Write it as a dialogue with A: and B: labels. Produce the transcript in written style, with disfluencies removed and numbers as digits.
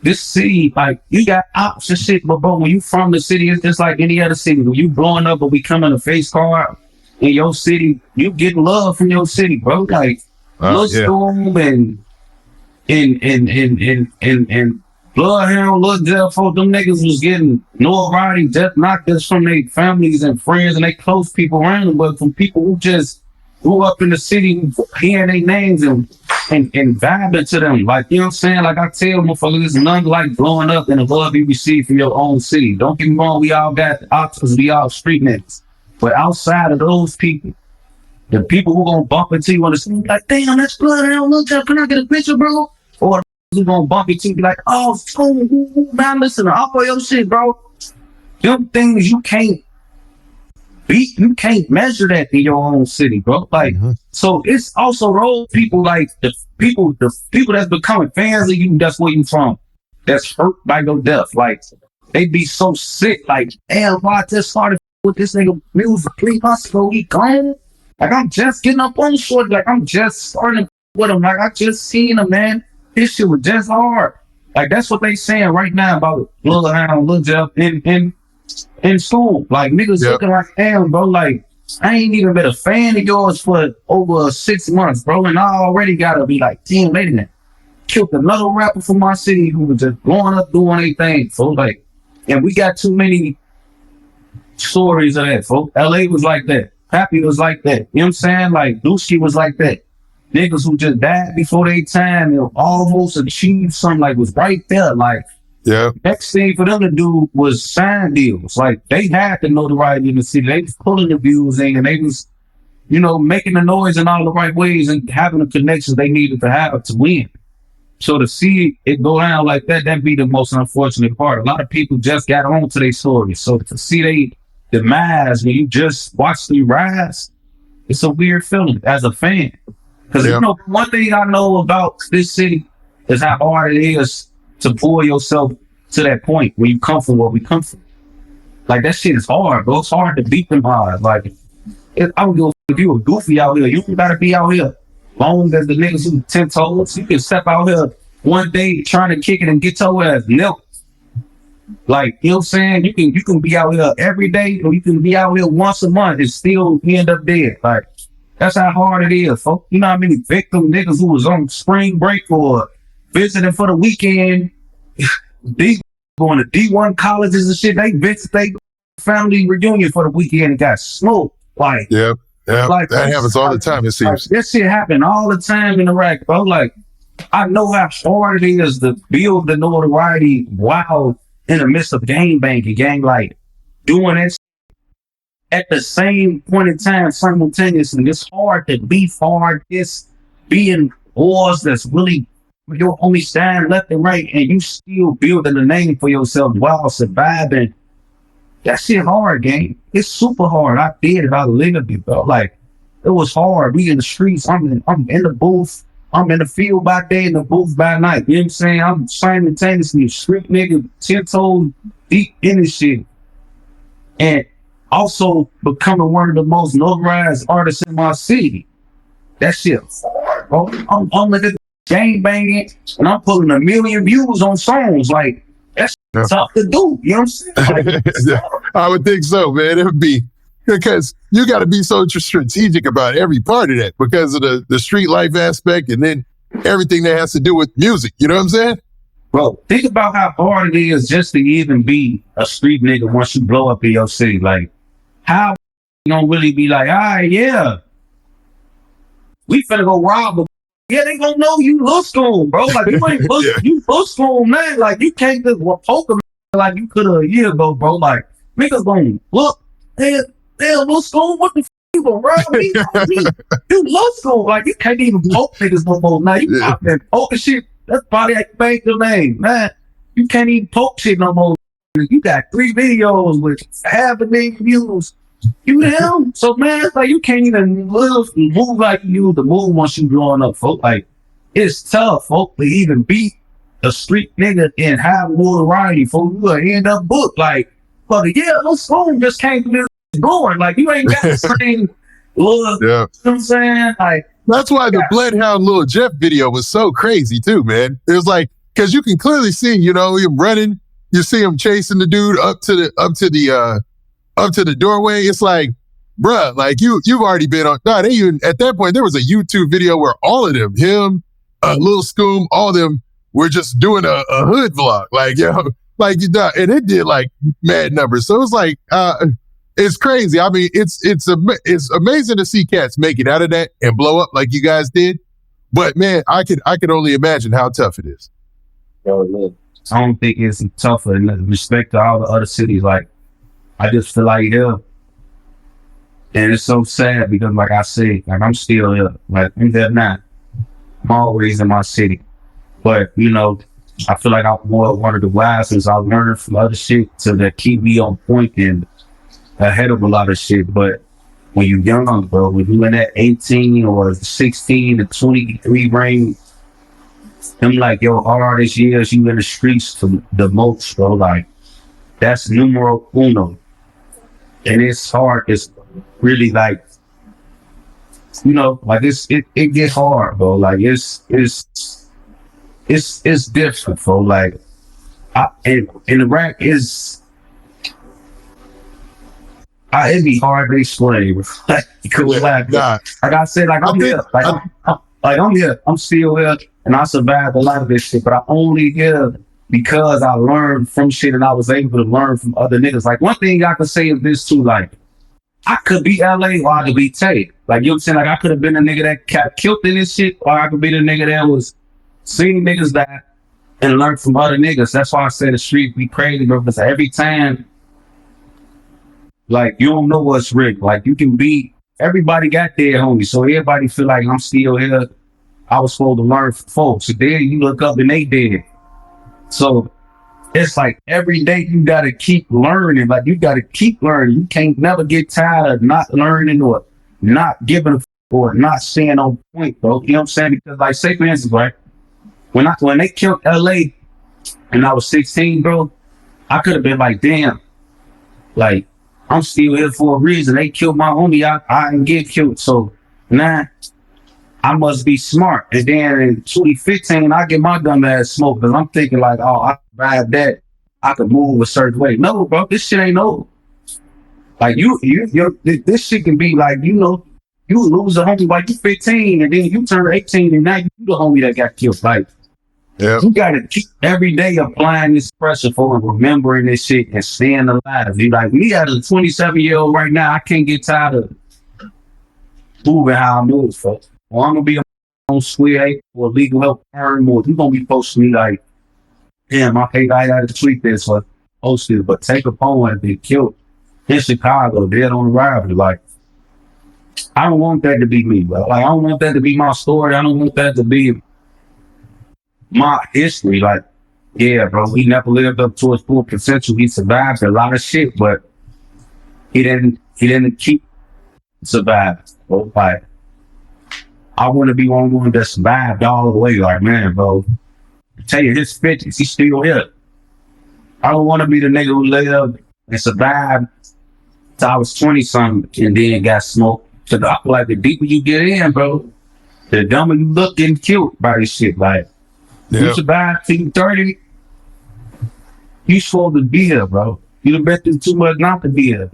A: this city, like, you got ops and shit, but bro, when you from the city, it's just like any other city. When you blowing up or becoming a face card in your city, you get love from your city, bro. Like, Lil Storm and Bloodhound, Lil Jeff, them niggas was getting notoriety, just not just from their families and friends and they close people around them, but from people who just grew up in the city, hearing their names and vibing to them. Like, you know what I'm saying? Like, I tell motherfuckers, there's nothing like blowing up and the love you receive from your own city. Don't get me wrong, we all got options, we all street niggas. But outside of those people, the people who gonna bump into you on the street, like, damn, that's Bloodhound, Lil Jeff, can I get a picture, bro? Or who gonna bump into you, be like, oh, man, listen to all your shit, bro. Them things you can't beat, you can't measure that in your own city, bro. Like, so it's also those people, like the people that's becoming fans of you, that's where you from, that's hurt by your death. Like, they be so sick, like, damn, why I just started with this nigga music 3 months ago, he gone. Like, I'm just getting up on short, like, I'm just starting with him, like, I just seen him, man. This shit was just hard. Like, that's what they saying right now about Lil Hound, Lil Jeff, in school. Like, niggas looking like, damn, bro, like, I ain't even been a fan of yours for over 6 months, bro, and I already gotta be like, damn, wait a minute. Killed another rapper from my city who was just blowing up doing their thing, so like, and we got too many stories of that, folks. LA was like that. Pappy was like that. You know what I'm saying? Like, Dusky was like that. Niggas who just died before their time and almost achieved something, like, was right there. Like, next thing for them to do was sign deals. Like, they had the notoriety in the city. They was pulling the views in and they was, you know, making the noise in all the right ways and having the connections they needed to have to win. So to see it go down like that, that'd be the most unfortunate part. A lot of people just got on to their stories. So to see they demise when you just watch them rise, it's a weird feeling as a fan. Because, you know, one thing I know about this city is how hard it is to pull yourself to that point where you come from where we come from. Like, that shit is hard, bro. It's hard to beat them hard. Like, I don't give a if you a goofy out here. You gotta be out here. Long as the niggas who 10 toes, you can step out here one day trying to kick it and get your ass milk. Like, you know what I'm saying? You can be out here every day, or you can be out here once a month and still end up dead. Like, that's how hard it is, folks. You know how many victim niggas who was on spring break or visiting for the weekend, they going to D1 colleges and shit, they visit their family reunion for the weekend and got smoked. Like,
B: like, that happens all the time, it seems.
A: Like, this shit happen all the time in Iraq, bro. Like, I know how hard it is to build the notoriety while in the midst of gang banging, gang, like, doing it at the same point in time simultaneously. It's hard to be hard. It's being wars that's really your only stand left and right, and you still building a name for yourself while surviving. That shit hard, gang. It's super hard. I did it. I lived it, bro. Like, it was hard. We in the streets. I'm in the booth. I'm in the field by day, in the booth by night. You know what I'm saying? I'm simultaneously street nigga, 10 toes deep in this shit. And also becoming one of the most notarized artists in my city. That shit hard, bro. I'm like gang banging, and I'm pulling 1 million views on songs. Like, that's tough to do. You know what I'm saying? Like,
B: I would think so, man. It would be, because you got to be so strategic about every part of that because of the street life aspect and then everything that has to do with music. You know what I'm saying?
A: Bro, think about how hard it is just to even be a street nigga once you blow up in your city. Like, how you don't really be like, all right, yeah, we finna go rob a. Yeah, they gonna know you Lil Storm, bro. Like, you ain't you Lil Storm, man. Like, you can't just poke them like you could a year ago, bro. Like, niggas gonna look, damn, Lil Storm, what the f*** you gonna rob me? You Lil Storm. Like, you can't even poke niggas no more. Now, you out there poking shit. That's probably like bank your name, man. You can't even poke shit no more. You got 3 videos with 500,000 views. You him? So, man, it's like you can't even move like you used to move once you growing up, folks. Like, it's tough, folks, to even beat a street nigga and have notoriety, folks. You gonna end up booked. Like, but yeah, no song just came to this going. Like, you ain't got the same look. You know what I'm saying? Like,
B: that's why the Bloodhound Lil Jeff video was so crazy too, man. It was like, because you can clearly see, you know, him running. You see him chasing the dude up to the doorway. It's like, bruh, like you've already been on. Nah, they even at that point there was a YouTube video where all of them, him, Lil Scoom, all of them were just doing a hood vlog, like like and it did like mad numbers. So it's like, it's crazy. I mean, it's amazing to see cats make it out of that and blow up like you guys did. But man, I could only imagine how tough it is.
A: Yo, look, I don't think it's tougher in respect to all the other cities. Like, I just feel like here, and it's so sad because, like I said, like I'm still here. Like I'm there now. I'm always in my city, but you know, I feel like I'm more one of the wisest. I learned from other shit to that keep me on point and ahead of a lot of shit. But when you young, bro, when you in that 18 or 16 to 23 range, I'm like, yo, hardest years you in the streets to the most, bro. Like, that's numero uno. And it's hard. It's really like, you know, like it gets hard, bro. Like it's different, bro. Like, and the rap is, it'd be hard to explain. Like, I said, like I'm here, like I'm here, I'm still here, and I survived a lot of this shit. But I only here because I learned from shit, and I was able to learn from other niggas. Like one thing I could say is this too, like I could be LA or I could be Tay. Like you know what I'm saying? Like I could have been a nigga that got killed in this shit, or I could be the nigga that was seeing niggas die and learn from other niggas. That's why I say the street be crazy, bro. Because every time, like, you don't know what's real. Like, you can be, everybody got their homie. So everybody feel like I'm still here. I was supposed to learn from folks. So then you look up and they dead. So it's like every day you got to keep learning. Like, you got to keep learning. You can't never get tired of not learning or not giving a or not staying on point, bro. You know what I'm saying? Because, like, say for instance, right? When they killed LA and I was 16, bro, I could have been like, damn, like, I'm still here for a reason. They killed my homie. I didn't get killed. So now I must be smart. And then in 2015, I get my dumb ass smoked because I'm thinking like, oh, I survived that. I could move a certain way. No, bro, this shit ain't over. Like this shit can be like, you know, you lose a homie like you 15 and then you turn 18 and now you the homie that got killed. Like,
B: yeah.
A: You gotta keep every day applying this pressure for remembering this shit and staying alive. You like me as a 27-year-old right now, I can't get tired of moving how I move, folks. Or I'm gonna be on square or legal help earn more. You gonna be posting me like, damn, I had to tweet this for posted, but Tay Capone had been killed in Chicago, dead on arrival. Like, I don't want that to be me, bro. Like, I don't want that to be my story. I don't want that to be my history. Like, yeah, bro, he never lived up to his full potential. He survived a lot of shit, but he didn't keep surviving. Bro. Like, I want to be one that survived all the way. Like, man, bro, I tell you, his 50s, he's still here. I don't want to be the nigga who lived and survived till I was 20 something and then got smoked. So I feel like the deeper you get in, bro, the dumber you look getting killed by this shit. Like, you survive till you 30, you supposed to be here, bro. You done been through too much not to be here.